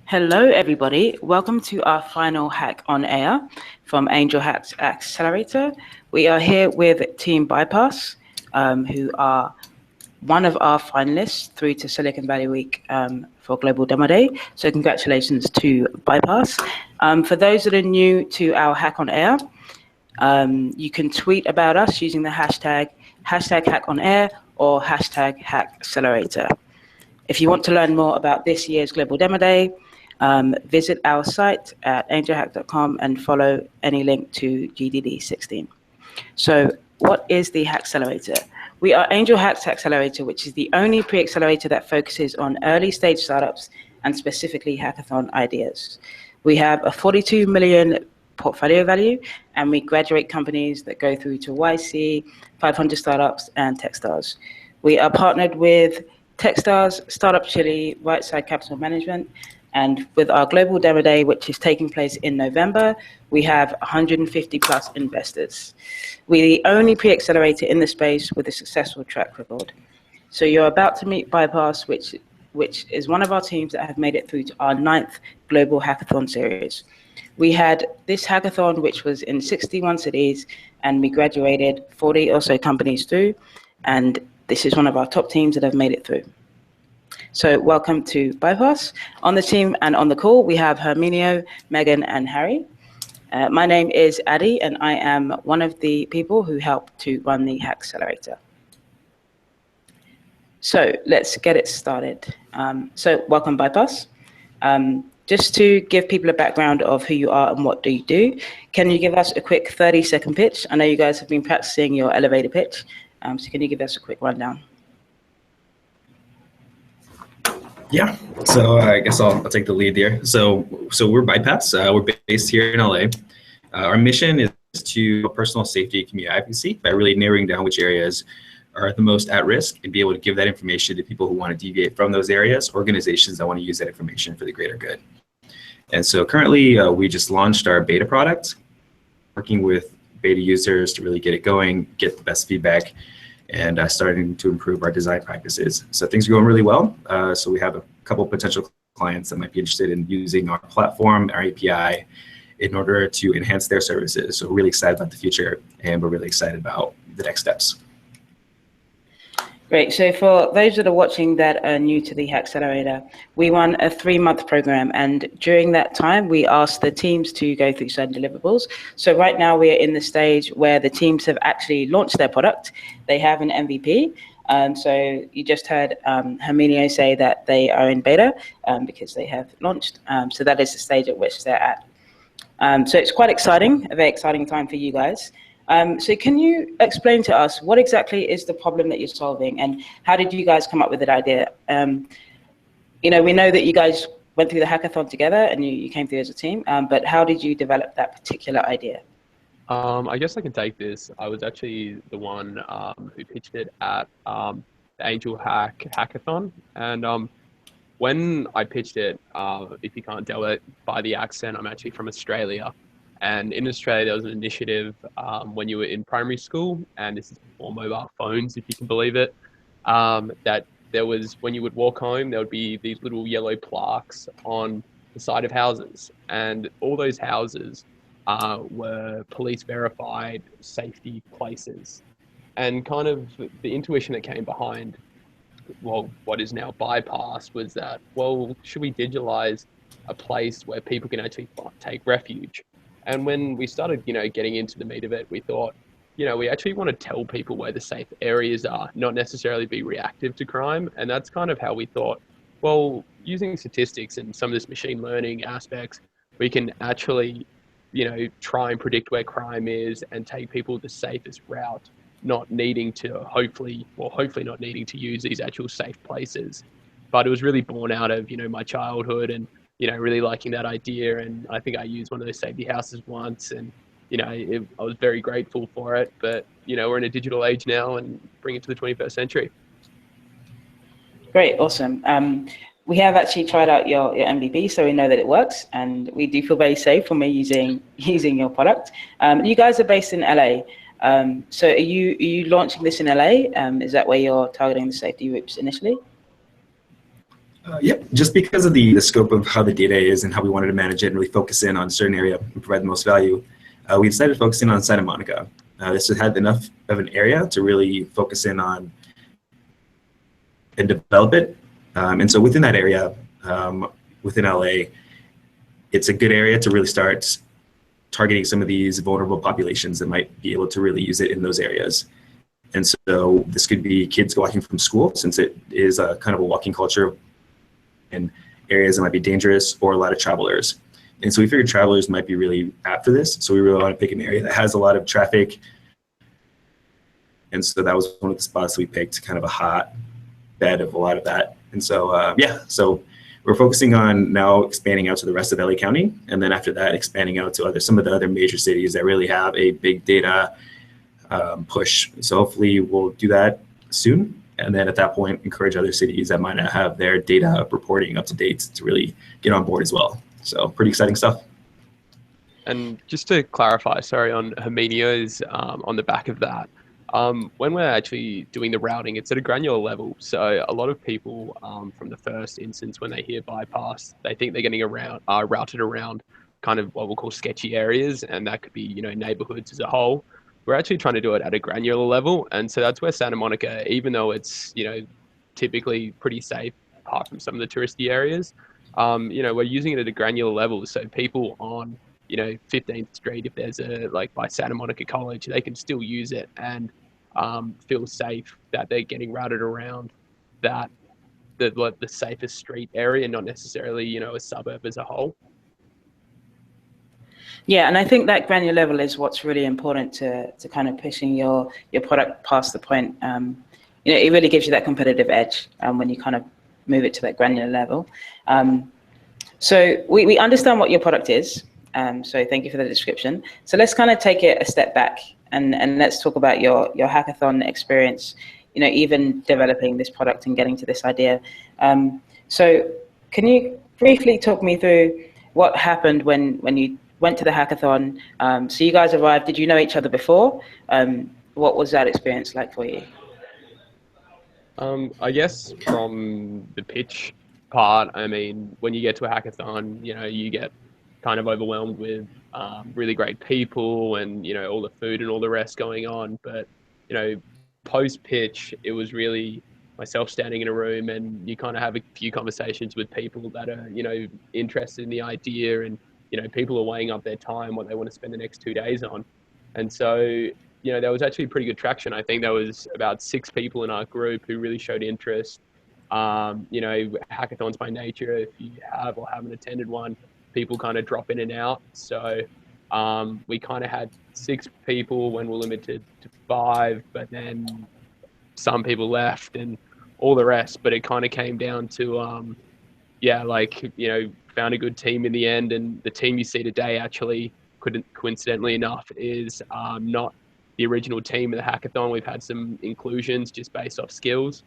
Hello, everybody. Welcome to our final hack on air from AngelHack's Accelerator. We are here with Team ByPass, who are one of our finalists through to Silicon Valley Week for Global Demo Day. So congratulations to ByPass. For those that are new to our hack on air, you can tweet about us using the hashtag #HackOnAir or #HackCcelerator. If you want to learn more about this year's Global Demo Day, visit our site at angelhack.com and follow any link to GDD16. So what is the HACKcelerator? We are AngelHack's HACKcelerator, which is the only pre-accelerator that focuses on early stage startups and specifically hackathon ideas. We have a 42 million portfolio value, and we graduate companies that go through to YC, 500 startups, and Techstars. We are partnered with Techstars, Startup Chile, Right Side Capital Management, and with our Global Demo Day, which is taking place in November, we have 150 plus investors. We're the only pre-accelerator in the space with a successful track record. So you're about to meet ByPass, which is one of our teams that have made it through to our 9th Global Hackathon series. We had this hackathon, which was in 61 cities, and we graduated 40 or so companies through, and this is one of our top teams that have made it through. So welcome to ByPass. On the team and on the call, we have Herminio, Megan, and Harry. My name is Addy, and I am one of the people who help to run the HACKcelerator. So let's get it started. So welcome, ByPass. Just to give people a background of who you are and what do you do, can you give us a quick 30-second pitch? I know you guys have been practicing your elevator pitch. So can you give us a quick rundown? Yeah, so I guess I'll take the lead here. So we're ByPass. We're based here in LA. Our mission is to personal safety community advocacy by really narrowing down which areas are the most at risk and be able to give that information to people who want to deviate from those areas, organizations that want to use that information for the greater good. And so currently we just launched our beta product, working with beta users to really get it going, get the best feedback, and starting to improve our design practices. So things are going really well. So we have a couple potential clients that might be interested in using our platform, our API, in order to enhance their services. So we're really excited about the future, and we're really excited about the next steps. Great. So for those that are watching that are new to the HACKcelerator, we run a 3-month program, and during that time, we ask the teams to go through certain deliverables. So right now, we are in the stage where the teams have actually launched their product. They have an MVP. So you just heard Herminio say that they are in beta because they have launched. So that is the stage at which they're at. So it's quite exciting, a very exciting time for you guys. So can you explain to us what exactly is the problem that you're solving, and how did you guys come up with that idea? You know, we know that you guys went through the hackathon together and you came through as a team, but how did you develop that particular idea? I guess I can take this. I was actually the one who pitched it at the AngelHack hackathon, and when I pitched it, if you can't tell it by the accent, I'm actually from Australia. And in Australia, there was an initiative when you were in primary school, and this is before mobile phones, if you can believe it, that there was, when you would walk home, there would be these little yellow plaques on the side of houses. And all those houses were police verified safety places. And kind of the intuition that came behind, well, what is now ByPass, was that, well, should we digitalize a place where people can actually take refuge? And when we started, getting into the meat of it, we thought, we actually want to tell people where the safe areas are, not necessarily be reactive to crime. And that's kind of how we thought, well, using statistics and some of this machine learning aspects, we can actually, try and predict where crime is and take people the safest route, not needing to hopefully not needing to use these actual safe places. But it was really born out of, my childhood and, really liking that idea. And I think I used one of those safety houses once, and, I was very grateful for it. But, we're in a digital age now and bring it to the 21st century. Great, awesome. We have actually tried out your MVP, so we know that it works, and we do feel very safe when we're using your product. You guys are based in LA. So are you launching this in LA? Is that where you're targeting the safety groups initially? Yep, just because of the scope of how the data is and how we wanted to manage it and really focus in on a certain area and provide the most value, we decided to focus in on Santa Monica. This had enough of an area to really focus in on and develop it. And so within that area, within LA, it's a good area to really start targeting some of these vulnerable populations that might be able to really use it in those areas. And so this could be kids walking from school, since it is a kind of a walking culture in areas that might be dangerous, or a lot of travelers. And so we figured travelers might be really apt for this. So we really want to pick an area that has a lot of traffic. And so that was one of the spots we picked, kind of a hot bed of a lot of that. And so, yeah, so we're focusing on now expanding out to the rest of LA County. And then after that, expanding out to some of the other major cities that really have a big data push. So hopefully we'll do that soon. And then at that point, encourage other cities that might not have their data reporting up to date to really get on board as well. So pretty exciting stuff. And just to clarify, sorry, on Herminio's on the back of that, when we're actually doing the routing, it's at a granular level. So a lot of people from the first instance, when they hear ByPass, they think they're getting routed around kind of what we'll call sketchy areas, and that could be, you know, neighborhoods as a whole. We're actually trying to do it at a granular level. And so that's where Santa Monica, even though it's, you know, typically pretty safe apart from some of the touristy areas, you know, we're using it at a granular level. So people on, you know, 15th Street, if there's a, like by Santa Monica College, they can still use it and feel safe that they're getting routed around that, the safest street area, not necessarily, you know, a suburb as a whole. Yeah, and I think that granular level is what's really important to kind of pushing your product past the point. You know, it really gives you that competitive edge when you kind of move it to that granular level. So we understand what your product is. So thank you for the description. So let's kind of take it a step back and let's talk about your hackathon experience, you know, even developing this product and getting to this idea. So can you briefly talk me through what happened when you went to the hackathon? So you guys arrived, did you know each other before? What was that experience like for you? I guess from the pitch part, I mean, when you get to a hackathon, you know, you get kind of overwhelmed with really great people and, you know, all the food and all the rest going on. But, you know, post-pitch, it was really myself standing in a room, and you kind of have a few conversations with people that are, you know, interested in the idea, and, you know, people are weighing up their time, what they want to spend the next 2 days on. And so, you know, there was actually pretty good traction. I think there was about 6 people in our group who really showed interest. You know, hackathons by nature, if you have or haven't attended one, people kind of drop in and out. So we kind of had 6 people when we're limited to 5, but then some people left and all the rest. But it kind of came down to, yeah, like, you know, found a good team in the end. And the team you see today actually, coincidentally enough, is not the original team of the hackathon. We've had some inclusions just based off skills,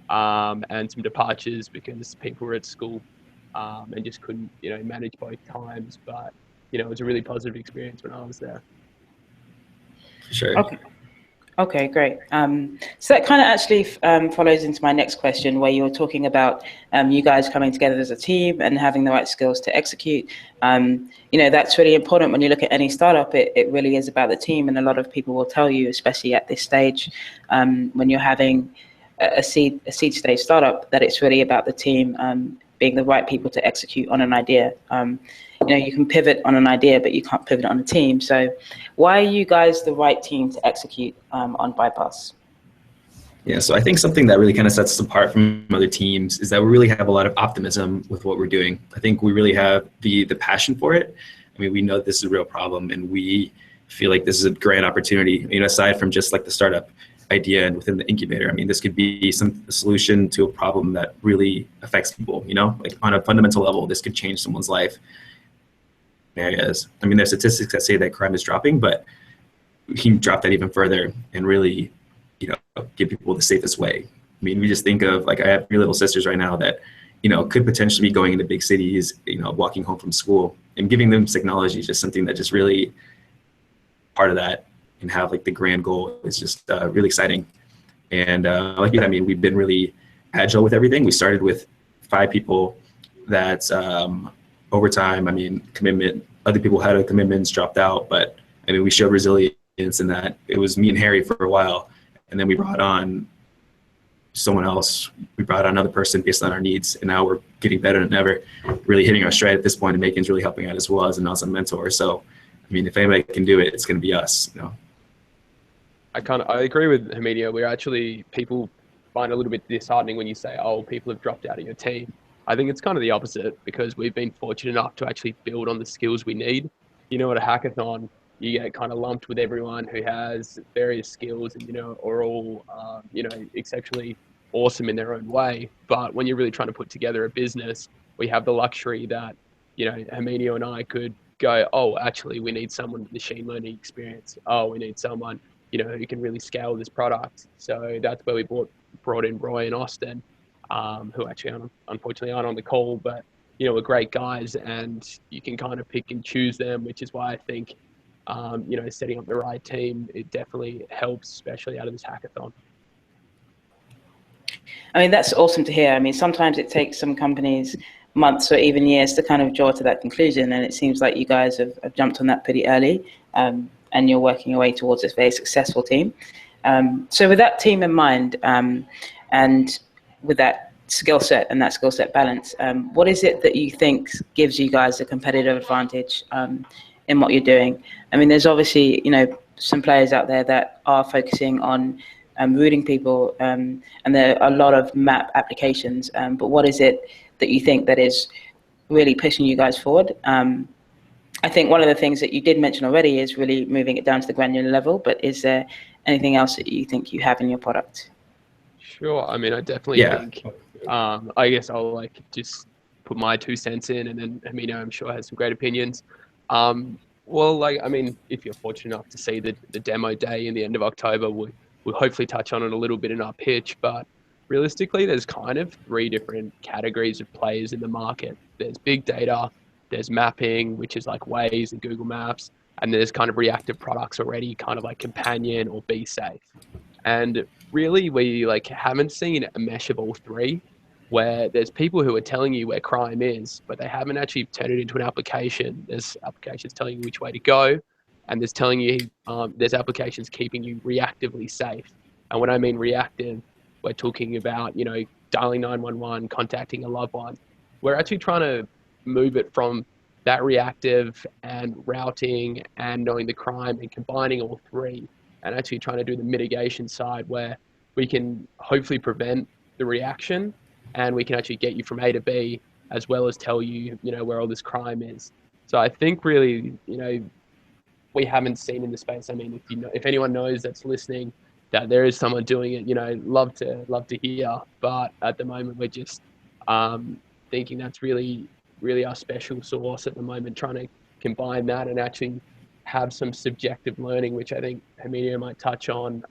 and some departures because people were at school and just couldn't, you know, manage both times. But, you know, it was a really positive experience when I was there. For sure. Okay, great. So that kind of actually follows into my next question, where you were talking about you guys coming together as a team and having the right skills to execute. You know, that's really important when you look at any startup. It really is about the team, and a lot of people will tell you, especially at this stage, when you're having a seed stage startup, that it's really about the team being the right people to execute on an idea. You know, you can pivot on an idea, but you can't pivot on a team. So why are you guys the right team to execute on ByPass? Yeah, so I think something that really kind of sets us apart from other teams is that we really have a lot of optimism with what we're doing. I think we really have the passion for it. I mean, we know this is a real problem, and we feel like this is a great opportunity. You know, aside from just like the startup idea and within the incubator, I mean, this could be a solution to a problem that really affects people. You know, like on a fundamental level, this could change someone's life. Areas. I mean, there's statistics that say that crime is dropping, but we can drop that even further and really, you know, give people the safest way. I mean, we just think of, like, I have 3 little sisters right now that, you know, could potentially be going into big cities, you know, walking home from school, and giving them technology is just something that just really part of that, and have like the grand goal is just really exciting. And like, I mean, we've been really agile with everything. We started with 5 people that over time, I mean, commitment, other people had commitments, dropped out, but I mean, we showed resilience in that it was me and Harry for a while, and then we brought on someone else. We brought on another person based on our needs, and now we're getting better than ever, really hitting our stride at this point, and Macon's really helping out as well as an awesome mentor. So, I mean, if anybody can do it, it's going to be us, you know. I agree with Hamidio. People find it a little bit disheartening when you say, oh, people have dropped out of your team. I think it's kind of the opposite, because we've been fortunate enough to actually build on the skills we need. You know, at a hackathon, you get kind of lumped with everyone who has various skills and, you know, are all, you know, exceptionally awesome in their own way. But when you're really trying to put together a business, we have the luxury that, you know, Hamidio and I could go, oh, actually, we need someone with machine learning experience. Oh, we need someone, you know, who can really scale this product. So that's where we brought in Roy and Austin, who actually unfortunately aren't on the call, but, you know, are great guys, and you can kind of pick and choose them, which is why I think, you know, setting up the right team, it definitely helps, especially out of this hackathon. I mean, that's awesome to hear. I mean, sometimes it takes some companies months or even years to kind of draw to that conclusion, and it seems like you guys have jumped on that pretty early, and you're working your way towards this very successful team. So with that team in mind, and with that skill set and that skill set balance, what is it that you think gives you guys a competitive advantage in what you're doing? I mean, there's obviously, you know, some players out there that are focusing on routing people, and there are a lot of map applications, but what is it that you think that is really pushing you guys forward? I think one of the things that you did mention already is really moving it down to the granular level, but is there anything else that you think you have in your product? Sure. I mean, I definitely think, I guess I'll like just put my 2 cents in, and then Amino, I'm sure, has some great opinions. Well, like, I mean, if you're fortunate enough to see the demo day in the end of October, we'll hopefully touch on it a little bit in our pitch, but realistically, there's kind of 3 different categories of players in the market. There's big data, there's mapping, which is like Waze and Google Maps, and there's kind of reactive products already, kind of like Companion or Be Safe. And really, we like haven't seen a mesh of all 3, where there's people who are telling you where crime is, but they haven't actually turned it into an application. There's applications telling you which way to go, and there's telling you, there's applications keeping you reactively safe. And when I mean reactive, we're talking about, you know, dialing 911, contacting a loved one. We're actually trying to move it from that reactive and routing and knowing the crime and combining all 3, and actually trying to do the mitigation side, where we can hopefully prevent the reaction, and we can actually get you from A to B, as well as tell you, you know, where all this crime is. So I think really, you know, we haven't seen in the space. I mean, if anyone knows that's listening that there is someone doing it, you know, love to hear. But at the moment, we're just thinking that's really our special sauce at the moment, trying to combine that and actually have some subjective learning, which I think Hamidio might touch on,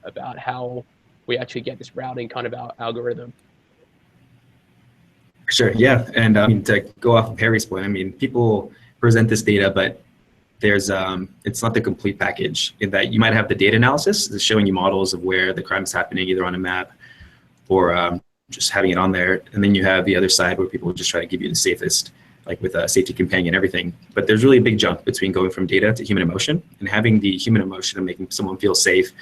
about how we actually get this routing kind of our algorithm. Sure, yeah, and I mean, to go off of Harry's point, I mean, people present this data, but there's it's not the complete package, in that you might have the data analysis that's showing you models of where the crime is happening, either on a map or just having it on there, and then you have the other side where people just try to give you the safest, like with a safety companion and everything. But there's really a big jump between going from data to human emotion, and having the human emotion and making someone feel safe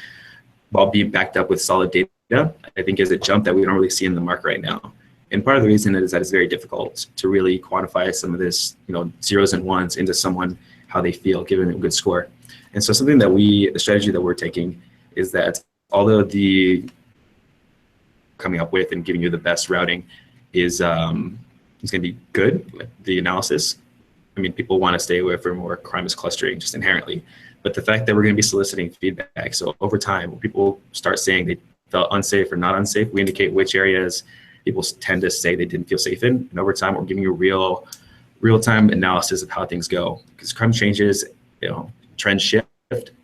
while being backed up with solid data, I think is a jump that we don't really see in the market right now. And part of the reason is that it's very difficult to really quantify some of this, you know, zeros and ones into someone, how they feel, given a good score. And so something that the strategy that we're taking is that although the coming up with and giving you the best routing is going to be good, like the analysis, I mean, people want to stay away from where crime is clustering just inherently. But the fact that we're going to be soliciting feedback, so over time, when people start saying they felt unsafe or not unsafe, we indicate which areas people tend to say they didn't feel safe in. And over time, we're giving you real-time analysis of how things go. Because crime changes, you know, trends shift.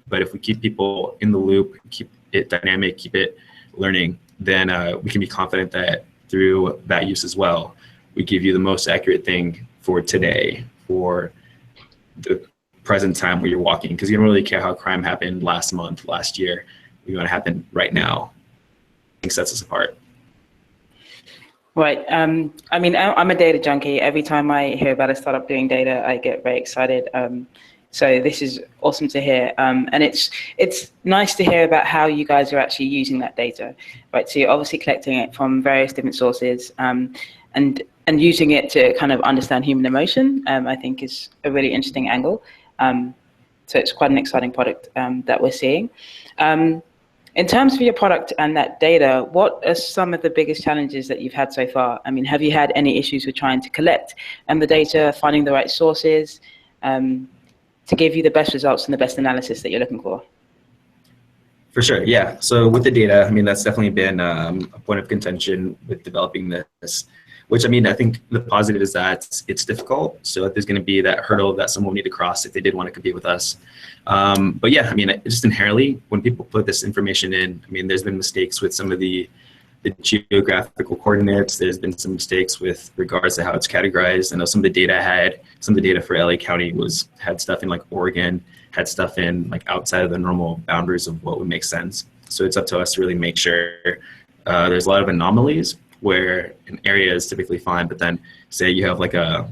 But if we keep people in the loop, keep it dynamic, keep it learning, then we can be confident that through that use as well, we give you the most accurate thing for today, for the present time where you're walking. Because you don't really care how crime happened last month, last year. We want to happen right now. I think sets us apart. Right. I mean, I'm a data junkie. Every time I hear about a startup doing data, I get very excited. So this is awesome to hear. And it's nice to hear about how you guys are actually using that data, right? So you're obviously collecting it from various different sources, and using it to kind of understand human emotion, I think is a really interesting angle. So it's quite an exciting product that we're seeing. In terms of your product and that data, what are some of the biggest challenges that you've had so far? I mean, have you had any issues with trying to collect the data, finding the right sources to give you the best results and the best analysis that you're looking for? For sure, yeah. So with the data, I mean, that's definitely been a point of contention with developing this, which, I mean, I think the positive is that it's difficult. So there's going to be that hurdle that someone will need to cross if they did want to compete with us. But yeah, I mean, just inherently, when people put this information in, I mean, there's been mistakes with some of the geographical coordinates. There's been some mistakes with regards to how it's categorized. I know some of the data for LA County had stuff in like Oregon, had stuff in like outside of the normal boundaries of what would make sense. So it's up to us to really make sure there's a lot of anomalies where an area is typically fine, but then say you have like a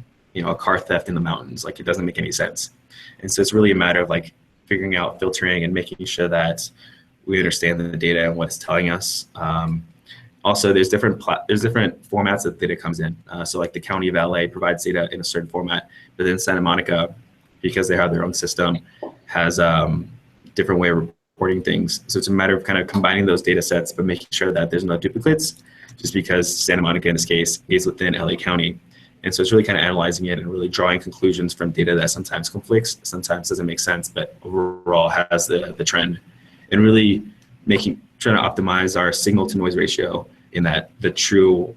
car theft in the mountains, like it doesn't make any sense. And so it's really a matter of like figuring out filtering and making sure that we understand the data and what it's telling us. Also, there's different formats that data comes in. So like the County of LA provides data in a certain format, but then Santa Monica, because they have their own system, has different way of reporting things. So it's a matter of kind of combining those data sets, but making sure that there's no duplicates, just because Santa Monica in this case is within LA County. And so it's really kind of analyzing it and really drawing conclusions from data that sometimes conflicts, sometimes doesn't make sense, but overall has the trend. And really trying to optimize our signal to noise ratio in that the true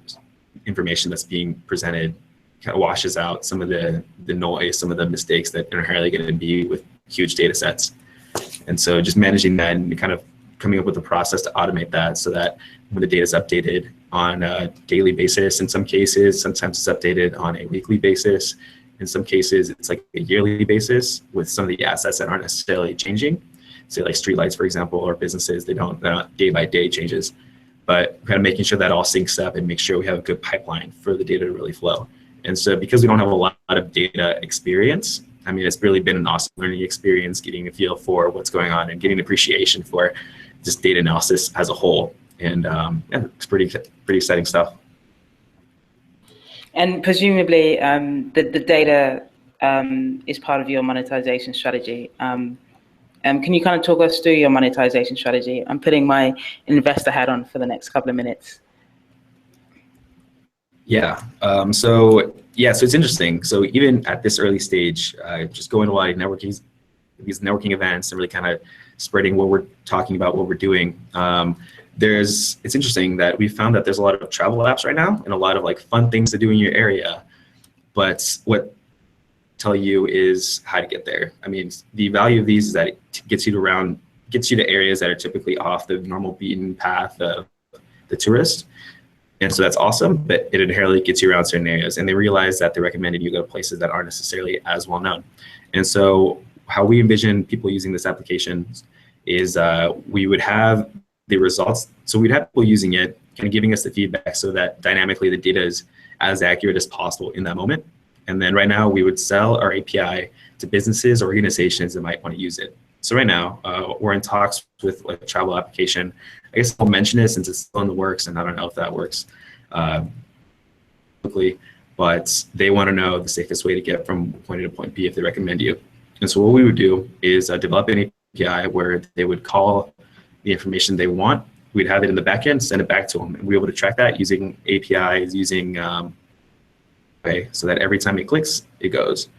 information that's being presented kind of washes out some of the noise, some of the mistakes that are inherently going to be with huge data sets. And so just managing that and kind of coming up with a process to automate that so that when the data is updated on a daily basis, in some cases, sometimes it's updated on a weekly basis. In some cases, it's like a yearly basis with some of the assets that aren't necessarily changing. Say like streetlights, for example, or businesses, they're not day by day changes, but kind of making sure that all syncs up and make sure we have a good pipeline for the data to really flow. And so because we don't have a lot of data experience, I mean, it's really been an awesome learning experience, getting a feel for what's going on and getting appreciation for just data analysis as a whole. And yeah, it's pretty exciting stuff. And presumably the data is part of your monetization strategy. Can you kind of talk us through your monetization strategy? I'm putting my investor hat on for the next couple of minutes. Yeah. So it's interesting. So even at this early stage, just going to a lot of these networking events and really kind of spreading what we're talking about, what we're doing. It's interesting that we found that there's a lot of travel apps right now and a lot of like fun things to do in your area, but what tell you is how to get there. I mean, the value of these is that it gets you to areas that are typically off the normal beaten path of the tourist. And so that's awesome, but it inherently gets you around certain areas. And they realize that they recommended you go to places that aren't necessarily as well known. And so how we envision people using this application is we would have the results. So we'd have people using it, kind of giving us the feedback so that dynamically the data is as accurate as possible in that moment. And then right now we would sell our API to businesses or organizations that might want to use it. So right now we're in talks with a travel application. I guess I'll mention it since it's still in the works and I don't know if that works quickly, but they want to know the safest way to get from point A to point B if they recommend you. And so what we would do is develop an API where they would call the information they want. We'd have it in the backend, send it back to them, and we're able to track that using APIs, using so that every time it clicks, it goes.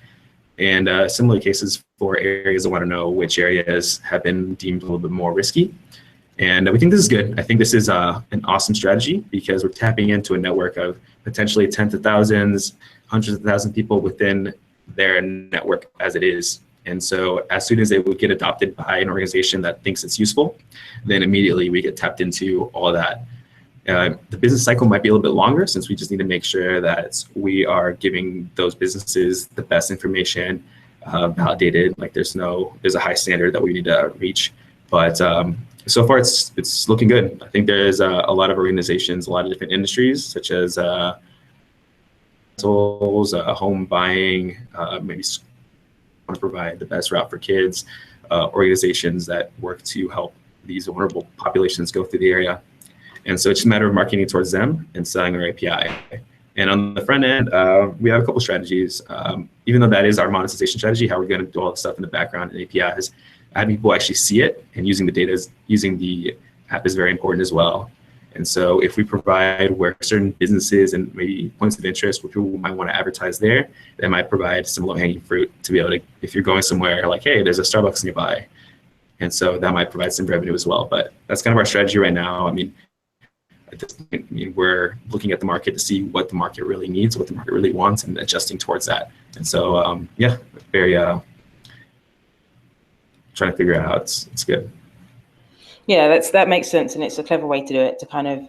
And similar cases for areas that want to know which areas have been deemed a little bit more risky. And we think this is good. I think this is an awesome strategy because we're tapping into a network of potentially tens of thousands, hundreds of thousands of people within their network as it is. And so as soon as it would get adopted by an organization that thinks it's useful, then immediately we get tapped into all that. The business cycle might be a little bit longer since we just need to make sure that we are giving those businesses the best information, validated. Like there's a high standard that we need to reach. But so far it's looking good. I think there's a lot of organizations, a lot of different industries, such as rentals, home buying, maybe want to provide the best route for kids, organizations that work to help these vulnerable populations go through the area. And so it's just a matter of marketing towards them and selling our API. And on the front end, we have a couple strategies. Even though that is our monetization strategy, how we're going to do all the stuff in the background and APIs, having people actually see it and using the data, using the app is very important as well. And so if we provide where certain businesses and maybe points of interest where people might want to advertise there, that might provide some low-hanging fruit to be able to, if you're going somewhere like, hey, there's a Starbucks nearby. And so that might provide some revenue as well. But that's kind of our strategy right now. I mean, at this point, we're looking at the market to see what the market really needs, what the market really wants, and adjusting towards that. And so, yeah, very trying to figure out how it's good. Yeah, that makes sense, and it's a clever way to do it, to kind of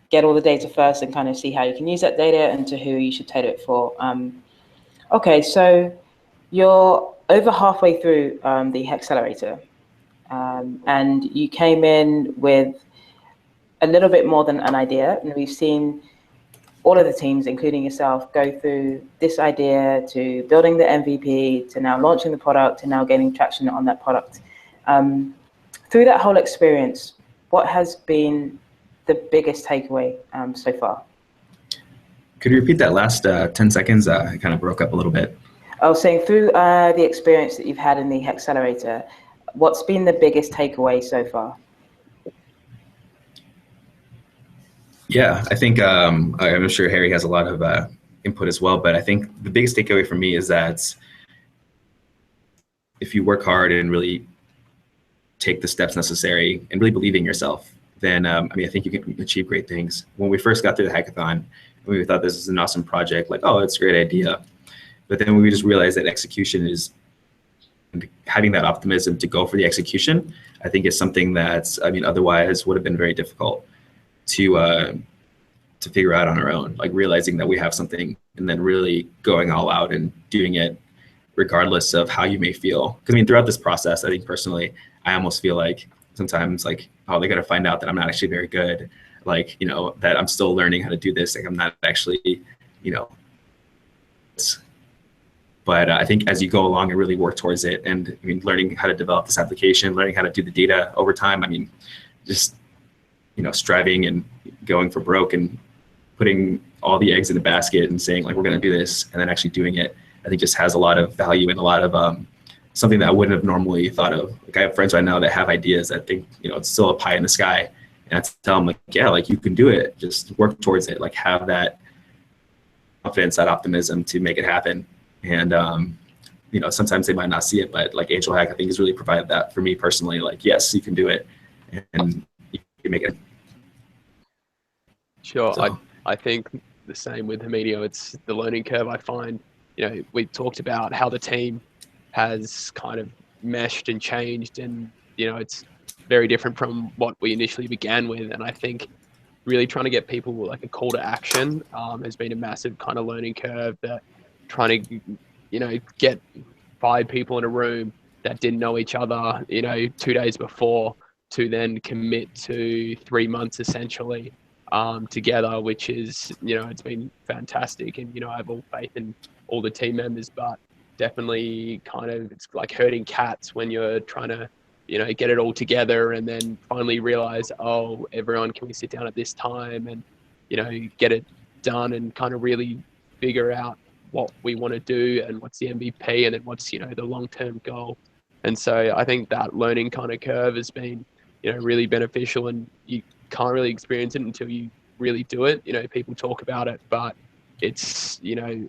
get all the data first and kind of see how you can use that data and to who you should tailor it for. Okay, so you're over halfway through the HACKcelerator, and you came in with a little bit more than an idea, and we've seen all of the teams, including yourself, go through this idea to building the MVP, to now launching the product, to now gaining traction on that product. Through that whole experience, what has been the biggest takeaway so far? Could you repeat that last 10 seconds? It kind of broke up a little bit. I was saying, through the experience that you've had in the HACKcelerator, what's been the biggest takeaway so far? Yeah, I think I'm sure Harry has a lot of input as well, but I think the biggest takeaway for me is that if you work hard and really take the steps necessary and really believe in yourself, then I mean, I think you can achieve great things. When we first got through the hackathon, we thought this was an awesome project, like, oh, it's a great idea. But then we just realized that execution is, having that optimism to go for the execution, I think is something that, I mean, otherwise would have been very difficult to figure out on our own, like realizing that we have something and then really going all out and doing it regardless of how you may feel. Because I mean, throughout this process, I think personally, I almost feel like sometimes like, oh, they're going to find out that I'm not actually very good. Like, you know, that I'm still learning how to do this. Like I'm not actually, you know, but I think as you go along and really work towards it, and I mean, learning how to develop this application, learning how to do the data over time, I mean, just, you know, striving and going for broke and putting all the eggs in the basket and saying like, we're going to do this, and then actually doing it, I think just has a lot of value and a lot of something that I wouldn't have normally thought of. Like I have friends right now that have ideas that think, you know, it's still a pie in the sky. And I tell them like, yeah, like you can do it, just work towards it. Like have that confidence, that optimism to make it happen. And, you know, sometimes they might not see it, but like AngelHack, I think has really provided that for me personally. Like, yes, you can do it and you can make it. Sure. So. I think the same with Herminio. It's the learning curve. I find, you know, we talked about how the team has kind of meshed and changed, and, you know, it's very different from what we initially began with. And I think really trying to get people like a call to action has been a massive kind of learning curve, that trying to, you know, get 5 people in a room that didn't know each other, you know, 2 days before, to then commit to 3 months essentially together, which is, you know, it's been fantastic. And, you know, I have all faith in all the team members, but definitely kind of, it's like herding cats when you're trying to, you know, get it all together and then finally realize, oh, everyone, can we sit down at this time and, you know, get it done and kind of really figure out what we want to do and what's the MVP and then what's, you know, the long-term goal. And so I think that learning kind of curve has been, you know, really beneficial, and you can't really experience it until you really do it. You know, people talk about it, but it's, you know,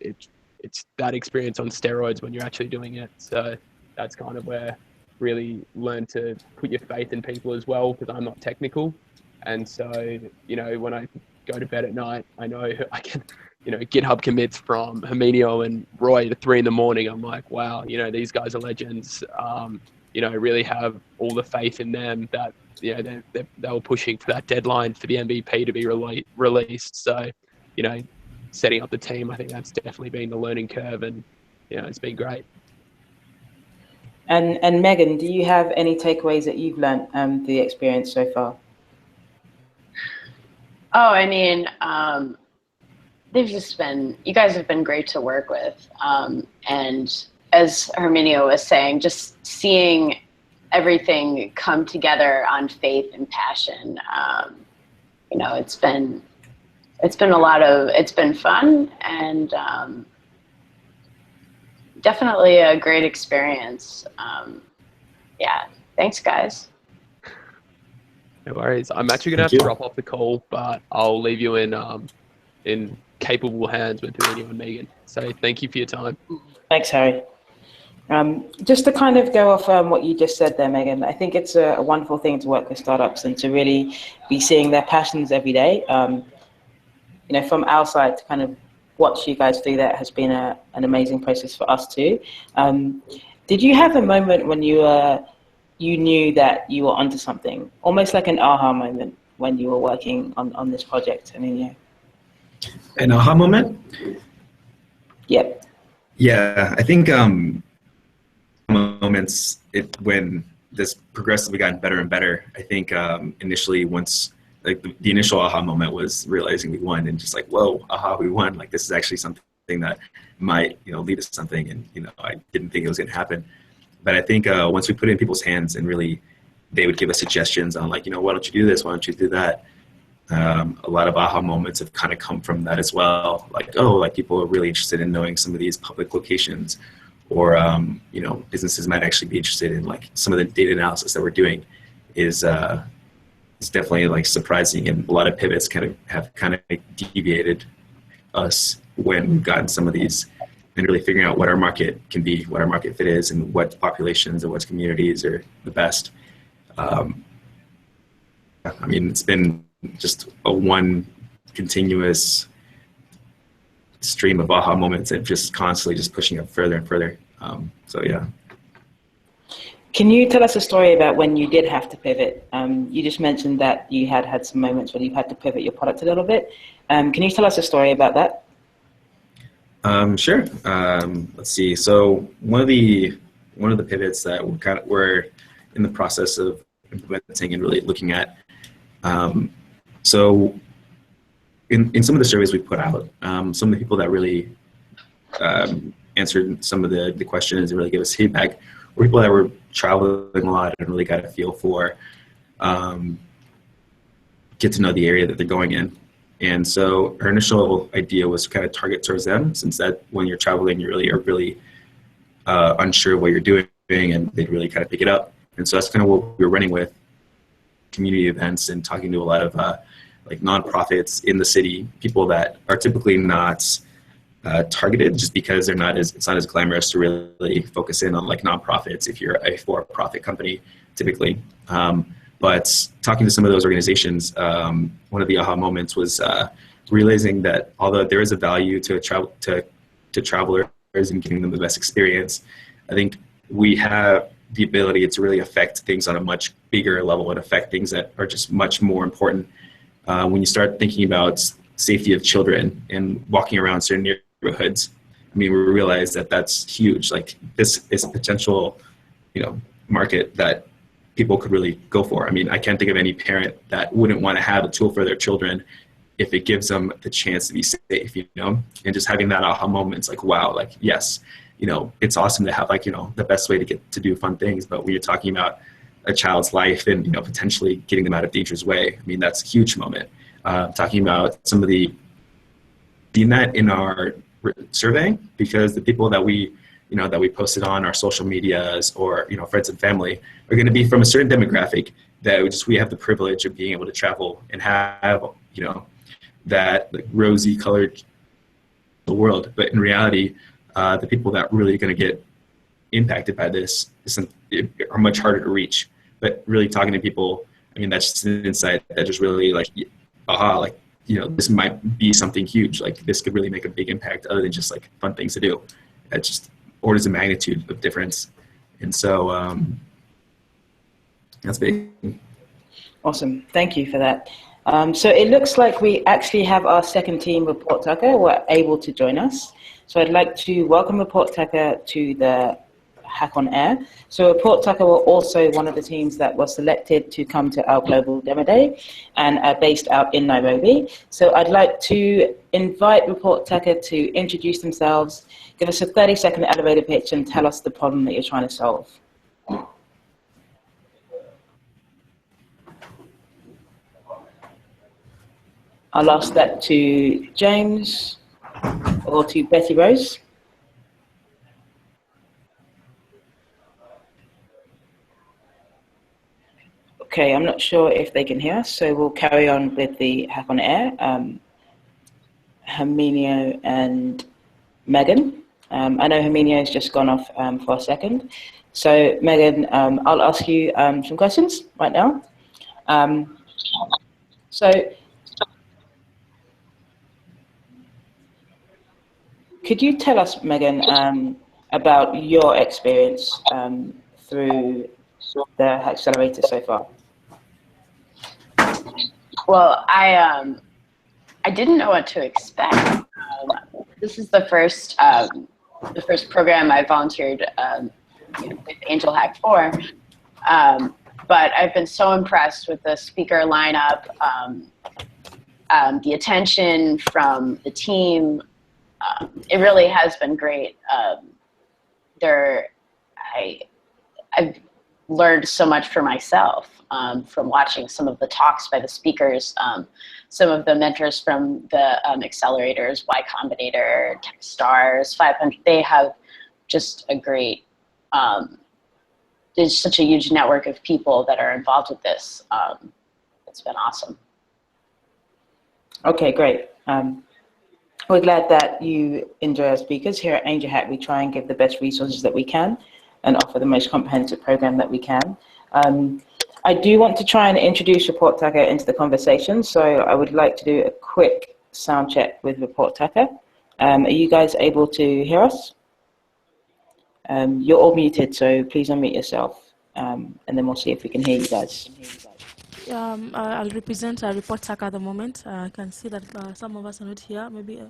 it's that experience on steroids when you're actually doing it. So that's kind of where really learn to put your faith in people as well, because I'm not technical. And so, you know, when I go to bed at night, I know I can, you know, GitHub commits from Herminio and Roy at 3 a.m. I'm like, wow, you know, these guys are legends. You know, really have all the faith in them that, you know, they were pushing for that deadline for the MVP to be released. So, you know, setting up the team, I think that's definitely been the learning curve, and, you know, it's been great. And Megan, do you have any takeaways that you've learned through the experience so far? Oh, I mean, you guys have been great to work with. And as Herminio was saying, just seeing everything come together on faith and passion, you know, it's been fun and definitely a great experience. Yeah, thanks guys. No worries. I'm actually gonna have to drop off the call, but I'll leave you in capable hands with Herminio and Megan. So thank you for your time. Thanks, Harry. Just to kind of go off what you just said there, Megan, I think it's a wonderful thing to work with startups and to really be seeing their passions every day. You know, from our side to kind of watch you guys do that has been an amazing process for us too. Did you have a moment when you knew that you were onto something, almost like an aha moment when you were working on this project? I mean, yeah. An aha moment? Yep. Yeah, I think moments when this progressively gotten better and better. I think initially once like the initial aha moment was realizing we won and just like, whoa, aha, we won. Like this is actually something that might, you know, lead to something. And, you know, I didn't think it was going to happen. But I think once we put it in people's hands and really they would give us suggestions on like, you know, why don't you do this? Why don't you do that? A lot of aha moments have kind of come from that as well. Like, oh, like people are really interested in knowing some of these public locations, or, you know, businesses might actually be interested in like some of the data analysis that we're doing is definitely like surprising. And a lot of pivots have deviated us when we've gotten some of these and really figuring out what our market can be, what our market fit is, and what populations and what communities are the best. I mean, it's been just a one continuous stream of aha moments and just constantly just pushing up further and further. So yeah. Can you tell us a story about when you did have to pivot? You just mentioned that you had some moments when you had to pivot your product a little bit. Can you tell us a story about that? Sure. Let's see. So one of the pivots that we're in the process of implementing and really looking at. So in some of the surveys we put out, some of the people that really answered some of the questions and really gave us feedback were people that were traveling a lot and really got a feel for, get to know the area that they're going in. And so our initial idea was to kind of target towards them, since that when you're traveling, you really are unsure what you're doing, and they'd really kind of pick it up. And so that's kind of what we were running with, community events and talking to a lot of like nonprofits in the city, people that are typically not targeted just because it's not as glamorous to really focus in on like nonprofits if you're a for-profit company typically. But talking to some of those organizations, one of the aha moments was realizing that although there is a value to travelers and giving them the best experience, I think we have the ability to really affect things on a much bigger level and affect things that are just much more important. When you start thinking about safety of children and walking around certain neighborhoods, I mean, we realize that that's huge. Like this is a potential, you know, market that people could really go for. I mean, I can't think of any parent that wouldn't want to have a tool for their children if it gives them the chance to be safe, you know, and just having that aha moment, it's like, wow, like, yes, you know, it's awesome to have like, you know, the best way to get to do fun things. But when you're talking about a child's life and, you know, potentially getting them out of danger's way, I mean, that's a huge moment. Talking about some of the, seeing that in our survey, because the people that we, you know, that we posted on our social medias or, you know, friends and family are going to be from a certain demographic that we have the privilege of being able to travel and have, you know, that like rosy colored the world. But in reality, the people that really are going to get impacted by this are much harder to reach. But really talking to people, I mean, that's just an insight that just really like, aha, like, you know, this might be something huge. Like this could really make a big impact other than just like fun things to do. It's just orders of magnitude of difference. And so that's big. Awesome. Thank you for that. So it looks like we actually have our second team, ReportTaka, who are able to join us. So I'd like to welcome ReportTaka to the Hack on Air. So ReportTaka were also one of the teams that was selected to come to our Global Demo Day and are based out in Nairobi. So I'd like to invite ReportTaka to introduce themselves, give us a 30-second elevator pitch and tell us the problem that you're trying to solve. I'll ask that to James or to Betty Rose. Okay, I'm not sure if they can hear us, so we'll carry on with the Hack on Air. Herminio and Megan. I know Herminio's just gone off for a second. So Megan, I'll ask you some questions right now. So could you tell us, Megan, about your experience through the HACKcelerator so far? Well, I didn't know what to expect. This is the first program I volunteered with AngelHack for, but I've been so impressed with the speaker lineup, the attention from the team. It really has been great. I've learned so much for myself from watching some of the talks by the speakers, some of the mentors from the accelerators, Y Combinator, Techstars, 500. They have just a great, there's such a huge network of people that are involved with this. It's been awesome. Okay, great. We're glad that you enjoy our speakers. Here at AngelHack, we try and give the best resources that we can and offer the most comprehensive program that we can. I do want to try and introduce ReportTaka into the conversation, so I would like to do a quick sound check with ReportTaka. Are you guys able to hear us? You're all muted, so please unmute yourself, and then we'll see if we can hear you guys. I'll represent ReportTaka at the moment. I can see that some of us are not here. Maybe.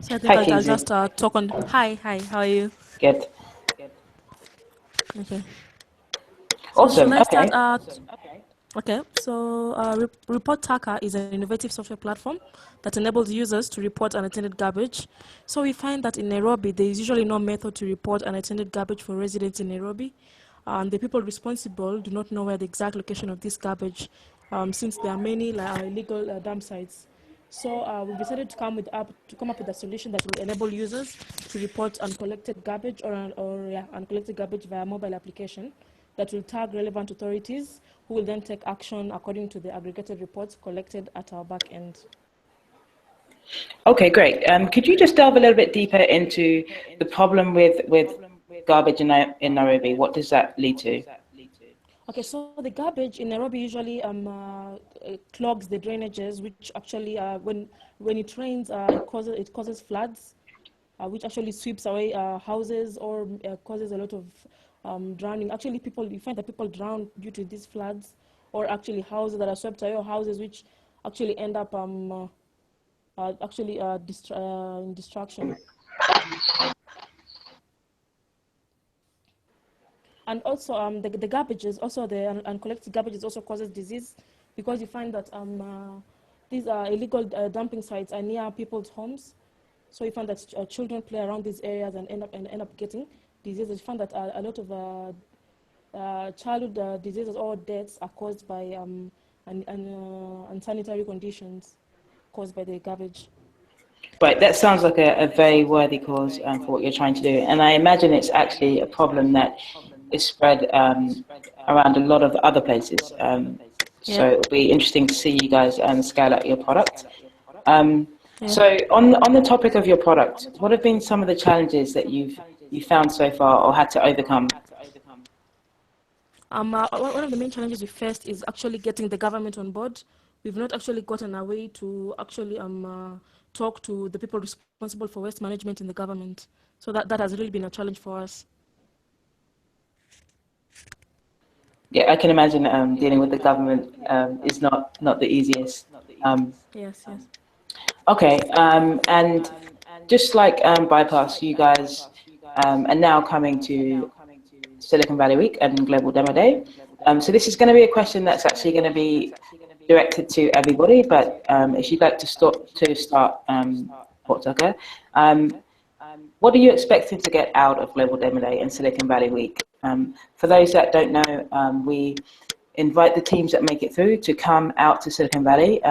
So I think I'll just talk on. Hi, how are you? Good. Okay. Awesome. So let's start. Okay. So ReportTaka is an innovative software platform that enables users to report unattended garbage. So we find that in Nairobi, there is usually no method to report unattended garbage for residents in Nairobi. And the people responsible do not know where the exact location of this garbage, since there are many illegal dump sites. So we decided to come up with a solution that will enable users to report uncollected garbage or uncollected garbage via mobile application that will tag relevant authorities, who will then take action according to the aggregated reports collected at our back end. Okay, great. Could you just delve a little bit deeper into the problem with garbage in Nairobi? What does that lead to? Okay, so the garbage in Nairobi usually clogs the drainages, which actually, when it rains, it causes floods, which actually sweeps away houses or causes a lot of drowning. Actually, we find that people drown due to these floods, or actually houses that are swept away, or houses which actually end up in destruction. And also, the garbages, also the uncollected garbages also causes disease, because you find that these illegal dumping sites are near people's homes. So you find that children play around these areas and end up getting diseases. You find that a lot of childhood diseases or deaths are caused by unsanitary conditions caused by the garbage. Right, that sounds like a very worthy cause for what you're trying to do. And I imagine it's actually a problem that is spread around a lot of other places. So it'll be interesting to see you guys scale out your product. So on the topic of your product, what have been some of the challenges that you found so far or had to overcome? One of the main challenges we faced is actually getting the government on board. We've not actually gotten a way to actually talk to the people responsible for waste management in the government. So that has really been a challenge for us. Yeah, I can imagine dealing with the government is not the easiest. Yes. Okay, and just like ByPass, you guys and now coming to Silicon Valley Week and Global Demo Day. So this is going to be a question that's actually going to be directed to everybody, but if you'd like to start, HreportTaka, what are you expecting to get out of Global Demo Day and Silicon Valley Week? For those that don't know, we invite the teams that make it through to come out to Silicon Valley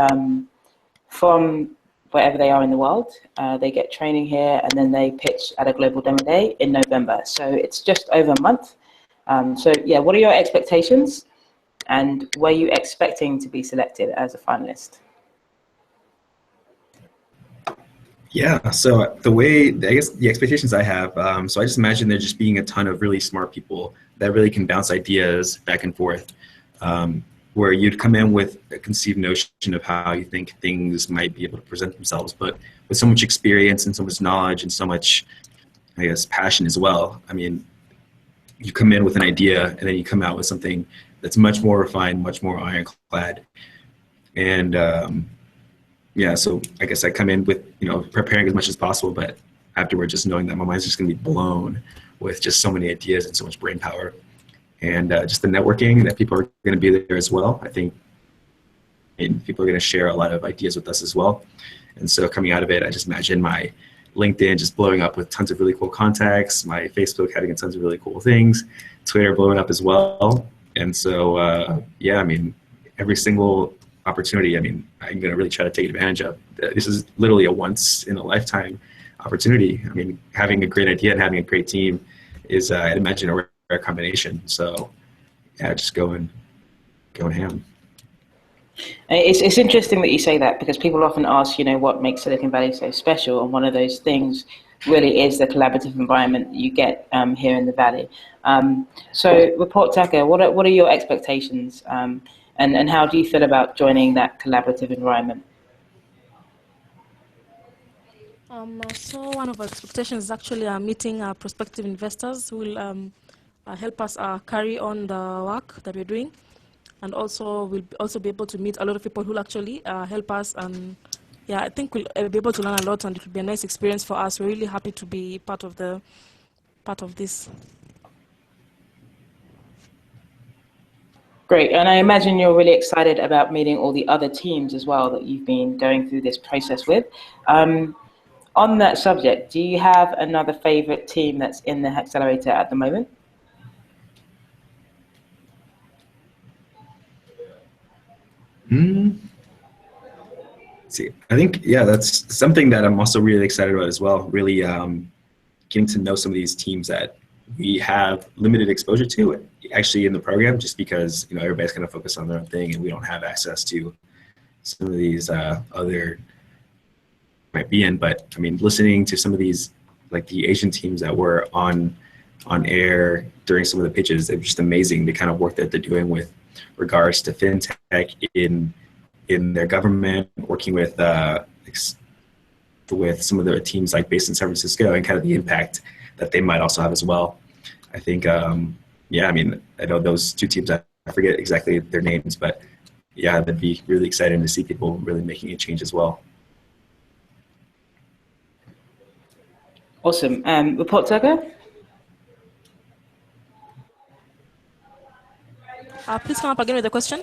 from wherever they are in the world. They get training here and then they pitch at a Global Demo Day in November. So it's just over a month. So yeah, what are your expectations and were you expecting to be selected as a finalist? Yeah, so the way, I guess the expectations I have, so I just imagine there just being a ton of really smart people that really can bounce ideas back and forth, where you'd come in with a conceived notion of how you think things might be able to present themselves, but with so much experience and so much knowledge and so much, I guess, passion as well. I mean, you come in with an idea and then you come out with something that's much more refined, much more ironclad. And yeah, so I guess I come in with, preparing as much as possible, but afterwards just knowing that my mind's just gonna be blown with just so many ideas and so much brain power. And just the networking that people are gonna be there as well. I think people are gonna share a lot of ideas with us as well. And so coming out of it, I just imagine my LinkedIn just blowing up with tons of really cool contacts, my Facebook having tons of really cool things, Twitter blowing up as well. And so, yeah, I mean, every single opportunity, I mean, I'm going to really try to take advantage of. This is literally a once in a lifetime opportunity. I mean, having a great idea and having a great team is, I'd imagine, a rare combination. So yeah, just going ham. It's interesting that you say that because people often ask, what makes Silicon Valley so special? And one of those things really is the collaborative environment that you get here in the Valley. So HreportTaka, what are your expectations and how do you feel about joining that collaborative environment? So one of our expectations is actually meeting prospective investors who will help us carry on the work that we're doing. And also we'll also be able to meet a lot of people who will actually help us. And yeah, I think we'll be able to learn a lot and it will be a nice experience for us. We're really happy to be part of this. Great, and I imagine you're really excited about meeting all the other teams as well that you've been going through this process with. On that subject, do you have another favorite team that's in the HACKcelerator at the moment? See, I think, yeah, that's something that I'm also really excited about as well. Really getting to know some of these teams that we have limited exposure to actually in the program, just because, everybody's kind of focused on their own thing and we don't have access to some of these other might be in. But I mean, listening to some of these, like the Asian teams that were on air during some of the pitches, it was just amazing the kind of work that they're doing with regards to fintech in their government, working with some of their teams like based in San Francisco and kind of the impact that they might also have as well. I think, yeah, I mean, I know those two teams, I forget exactly their names, but yeah, that'd be really exciting to see people really making a change as well. Awesome. HreportTaka? Please come up again with the question.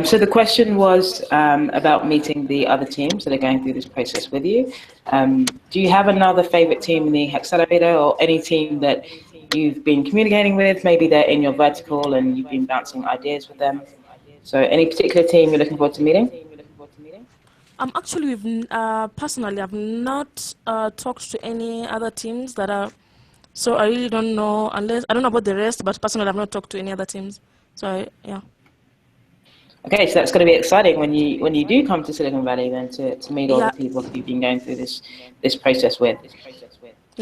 So the question was about meeting the other teams that are going through this process with you. Do you have another favorite team in the HACKcelerator or any team that you've been communicating with? Maybe they're in your vertical and you've been bouncing ideas with them. So any particular team you're looking forward to meeting? Actually, personally, I've not talked to any other teams that are, so I really don't know, unless, I don't know about the rest, but personally, I've not talked to any other teams. So, yeah. Okay, so that's going to be exciting when you do come to Silicon Valley then to meet all the people that you've been going through this process with. Yes.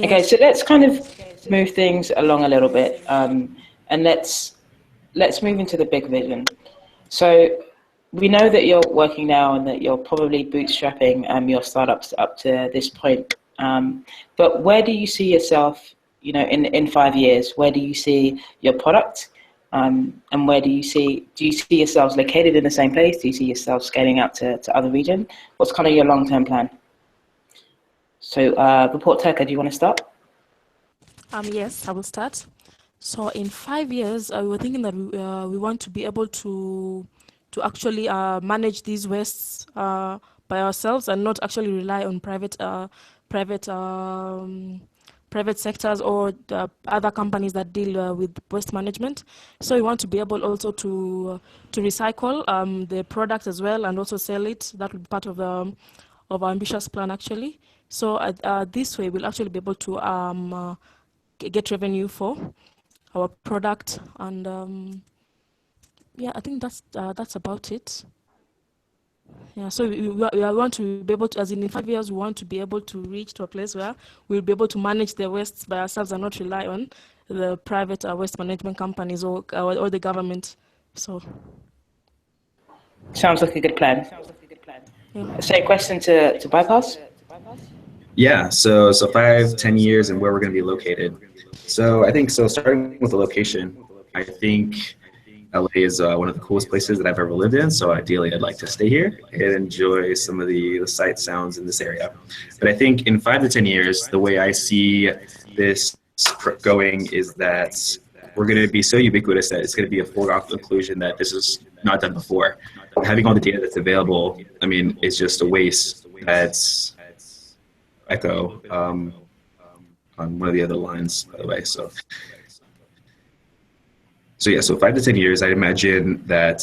Okay, so let's kind of move things along a little bit, and let's move into the big vision. So we know that you're working now and that you're probably bootstrapping your startups up to this point. But where do you see yourself, in 5 years? Where do you see your product? And where do you see yourselves located in the same place? Do you see yourself scaling out to other regions? What's kind of your long-term plan? So HreportTaka, do you want to start? Yes, I will start. So in 5 years, we were thinking that we want to be able to actually manage these wastes by ourselves and not actually rely on private private sectors or the other companies that deal with waste management. So we want to be able also to recycle the product as well and also sell it. That will be part of our ambitious plan actually. So this way we'll actually be able to get revenue for our product, and yeah, I think that's about it. Yeah, so we want to be able to, as in 5 years, we want to be able to reach to a place where we'll be able to manage the wastes by ourselves and not rely on the private waste management companies or the government. So Sounds like a good plan. yeah. So, question to ByPass. Yeah, so 5, 10 years and where we're going to be located. So I think, so starting with the location, I think LA is one of the coolest places that I've ever lived in. So ideally, I'd like to stay here and enjoy some of the sights, sounds in this area. But I think in 5 to 10 years, the way I see this going is that we're going to be so ubiquitous that it's going to be a foregone conclusion that this is not done before. Having all the data that's available, I mean, is just a waste. That's echo on one of the other lines, by the way. So yeah, so 5 to 10 years, I imagine that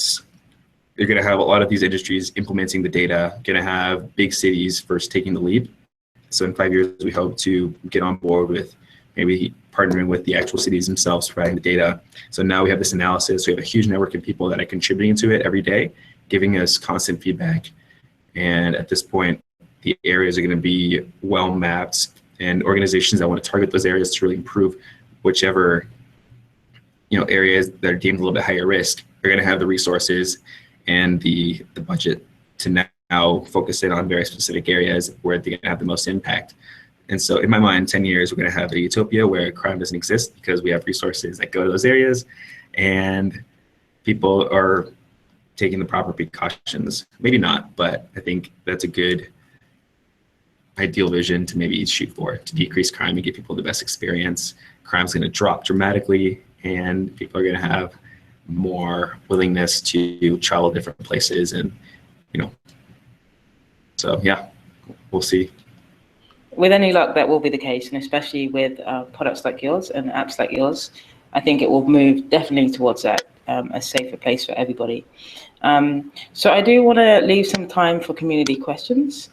you're going to have a lot of these industries implementing the data, going to have big cities first taking the lead. So in 5 years, we hope to get on board with maybe partnering with the actual cities themselves, providing the data. So now we have this analysis. We have a huge network of people that are contributing to it every day, giving us constant feedback. And at this point, the areas are going to be well mapped, and organizations that want to target those areas to really improve whichever areas that are deemed a little bit higher risk are going to have the resources and the budget to now focus in on very specific areas where they're going to have the most impact. And so in my mind, 10 years, we're going to have a utopia where crime doesn't exist because we have resources that go to those areas and people are taking the proper precautions. Maybe not, but I think that's a good ideal vision to maybe shoot for, to decrease crime and give people the best experience. Crime's going to drop dramatically, and people are going to have more willingness to travel different places, and so yeah, we'll see. With any luck, that will be the case, and especially with products like yours and apps like yours, I think it will move definitely towards that, a safer place for everybody. So I do want to leave some time for community questions.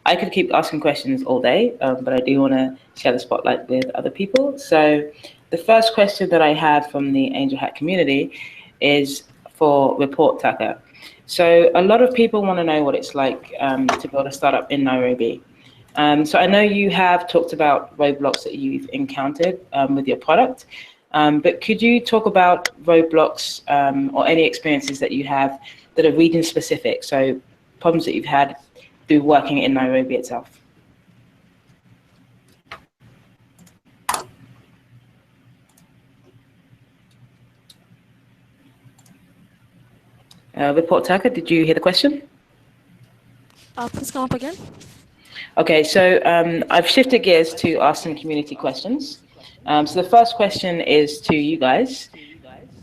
I could keep asking questions all day, but I do want to share the spotlight with other people. So the first question that I have from the AngelHack community is for ReportTaka. So a lot of people want to know what it's like to build a startup in Nairobi. So I know you have talked about roadblocks that you've encountered with your product, but could you talk about roadblocks or any experiences that you have that are region specific? So problems that you've had through working in Nairobi itself. ReportTaka, did you hear the question? Please come up again. Okay, so I've shifted gears to ask some community questions. So the first question is to you guys.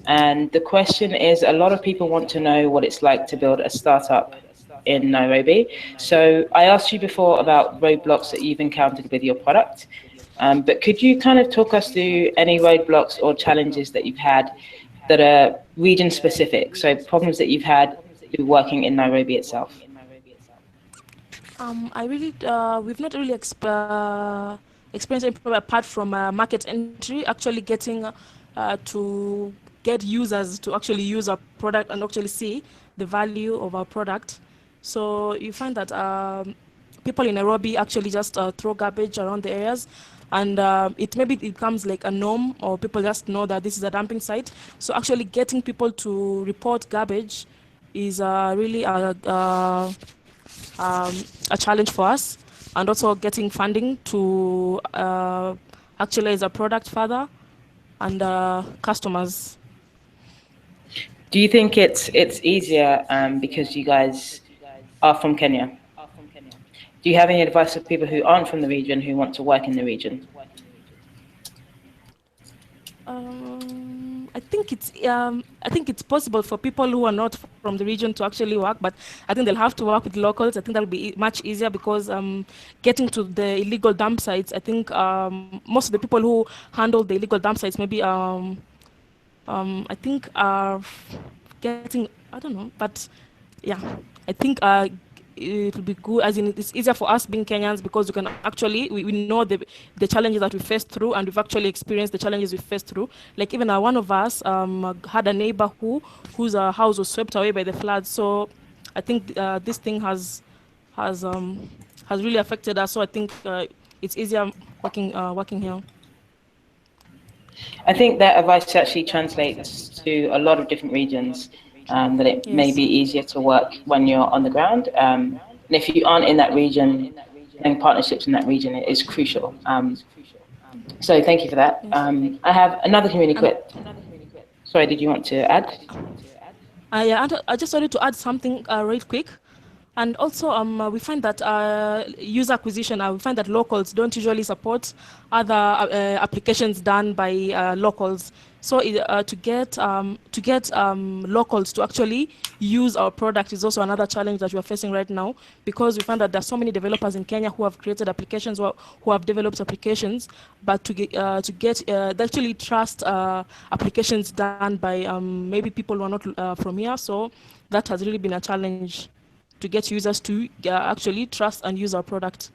And the question is, a lot of people want to know what it's like to build a startup in Nairobi. So I asked you before about roadblocks that you've encountered with your product, but could you kind of talk us through any roadblocks or challenges that you've had that are region specific? So problems that you've had through working in Nairobi itself. We've not really experienced any problem apart from market entry, actually getting to get users to actually use our product and actually see the value of our product. So you find that people in Nairobi actually just throw garbage around the areas, and it becomes like a norm, or people just know that this is a dumping site. So actually getting people to report garbage is really a challenge for us, and also getting funding to actualize our product further, and customers. Do you think it's easier because you guys are from Kenya? Do you have any advice for people who aren't from the region who want to work in the region? I think it's possible for people who are not from the region to actually work, but I think they'll have to work with locals. I think that'll be much easier because getting to the illegal dump sites, I think most of the people who handle the illegal dump sites maybe I think are getting, I don't know, but yeah, I think it will be good, as in it's easier for us being Kenyans because we can actually, we know the challenges that we faced through, and we've actually experienced the challenges we faced through. Like even one of us had a neighbor whose house was swept away by the floods. So I think this thing has really affected us. So I think it's easier working here. I think that advice actually translates to a lot of different regions. That it may be easier to work when you're on the ground. And if you aren't in that region, having partnerships in that region is crucial. So thank you for that. I have another community quit. Sorry, did you want to add? Yeah, I just wanted to add something real quick. And also, we find that user acquisition, we find that locals don't usually support other applications done by locals. So to get locals to actually use our product is also another challenge that we are facing right now, because we find that there's so many developers in Kenya who have created applications, who have developed applications, but they actually trust applications done by maybe people who are not from here. So that has really been a challenge, to get users to actually trust and use our product.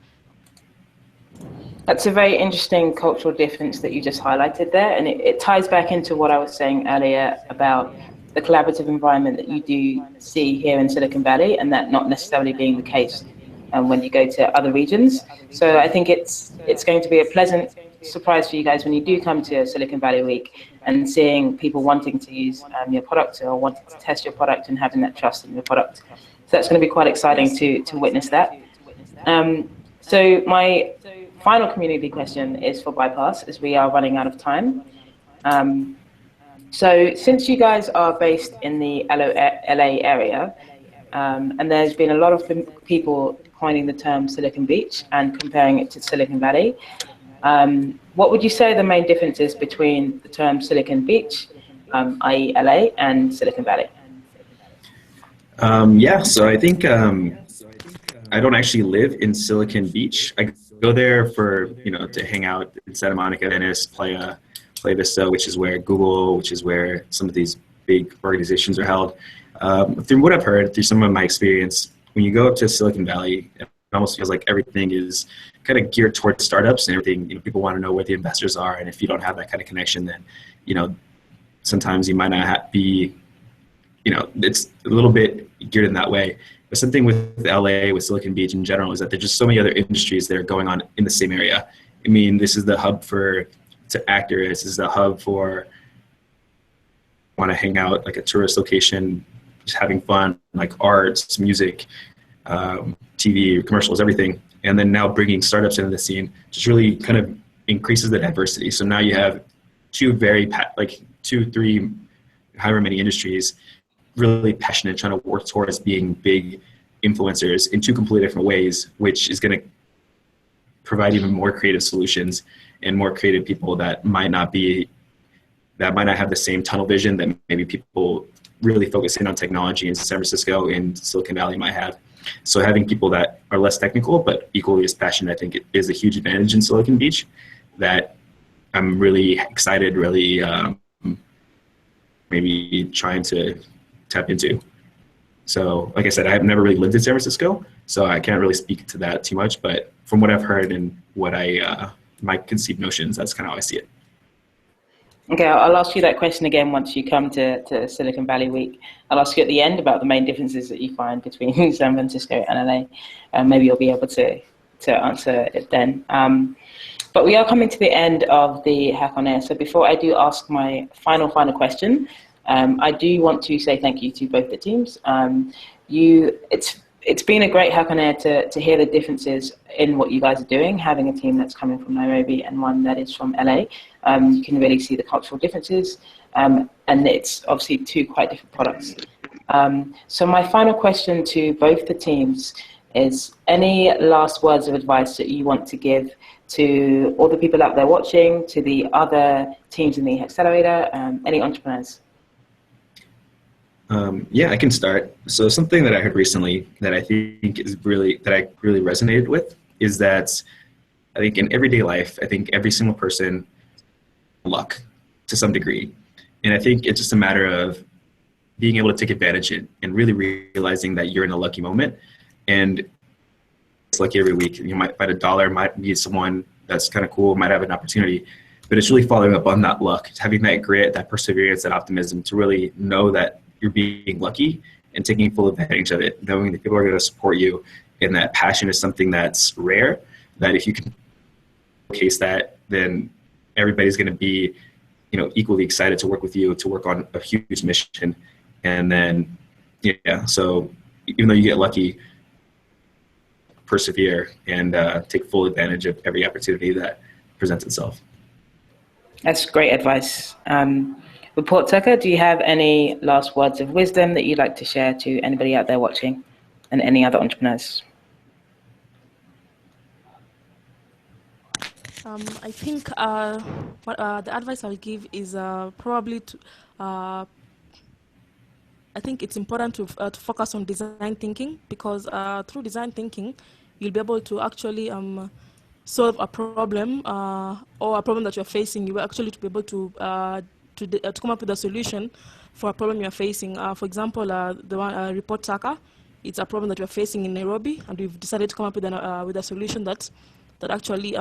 That's a very interesting cultural difference that you just highlighted there, and it ties back into what I was saying earlier about the collaborative environment that you do see here in Silicon Valley, and that not necessarily being the case when you go to other regions. So I think it's going to be a pleasant surprise for you guys when you do come to Silicon Valley Week and seeing people wanting to use your product or wanting to test your product and having that trust in your product. So that's going to be quite exciting to witness that. So my final community question is for ByPass, as we are running out of time. So since you guys are based in the LA area, and there's been a lot of people coining the term Silicon Beach and comparing it to Silicon Valley, what would you say are the main differences between the term Silicon Beach, i.e. LA, and Silicon Valley? Yeah, so I think I don't actually live in Silicon Beach. I go there for, to hang out in Santa Monica, Venice, Playa Vista, which is where Google, which is where some of these big organizations are held. Through what I've heard, through some of my experience, when you go up to Silicon Valley, it almost feels like everything is kind of geared towards startups and everything. People want to know where the investors are, and if you don't have that kind of connection, then sometimes you might not be. It's a little bit geared in that way. But something with LA, with Silicon Beach in general, is that there's just so many other industries that are going on in the same area. I mean, this is the hub to actors. This is the hub for want to hang out, like a tourist location, just having fun, like arts, music, TV, commercials, everything. And then now bringing startups into the scene just really kind of increases the diversity. So now you have two, three, however many industries really passionate, trying to work towards being big influencers in two completely different ways, which is going to provide even more creative solutions and more creative people that might not have the same tunnel vision that maybe people really focusing on technology in San Francisco and Silicon Valley might have. So having people that are less technical but equally as passionate, I think it is a huge advantage in Silicon Beach that I'm really excited, really maybe trying to tap into. So like I said, I've never really lived in San Francisco, so I can't really speak to that too much, but from what I've heard and what my conceived notions, that's kind of how I see it. Okay, I'll ask you that question again once you come to Silicon Valley Week. I'll ask you at the end about the main differences that you find between San Francisco and LA, and maybe you'll be able to answer it then. But we are coming to the end of the Hack on Air, so before I do ask my final question, I do want to say thank you to both the teams. It's been a great Hack on Air to hear the differences in what you guys are doing, having a team that's coming from Nairobi and one that is from LA. You can really see the cultural differences, and it's obviously two quite different products. So my final question to both the teams is any last words of advice that you want to give to all the people out there watching, to the other teams in the HACKcelerator, any entrepreneurs? Yeah, I can start. So something that I heard recently that I think is that I really resonated with is that I think in everyday life, I think every single person luck to some degree. And I think it's just a matter of being able to take advantage of it and really realizing that you're in a lucky moment. And it's lucky every week. You might find $1, might meet someone that's kind of cool, might have an opportunity, but it's really following up on that luck, having that grit, that perseverance, that optimism to really know that you're being lucky and taking full advantage of it, knowing that people are going to support you, and that passion is something that's rare, that if you can showcase that, then everybody's going to be, equally excited to work with you, to work on a huge mission. And then, so even though you get lucky, persevere and take full advantage of every opportunity that presents itself. That's great advice. ReportTaka, do you have any last words of wisdom that you'd like to share to anybody out there watching and any other entrepreneurs? I think the advice I'll give is probably to, I think it's important to focus on design thinking, because through design thinking, you'll be able to actually solve a problem or a problem that you're facing. You will actually be able to come up with a solution for a problem you're facing. For example, the one ReportTaka, it's a problem that we're facing in Nairobi, and we've decided to come up with a solution that actually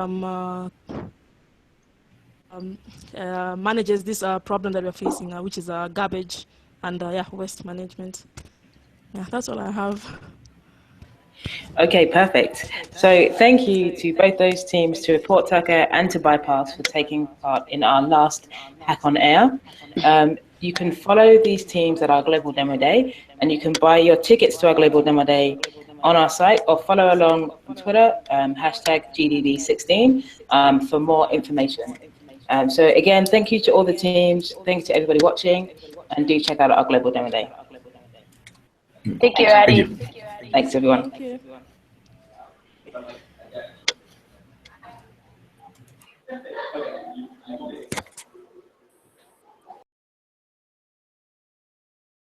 manages this problem that we're facing, which is garbage and waste management. Yeah, that's all I have. Okay, perfect. So thank you to both those teams, to ReportTaka and to ByPass, for taking part in our last Hack on Air. You can follow these teams at our Global Demo Day, and you can buy your tickets to our Global Demo Day on our site, or follow along on Twitter, #GDD16, for more information. So again, thank you to all the teams. Thanks to everybody watching, and do check out our Global Demo Day. Thank you, Eddie. Thanks, everyone. Thank you.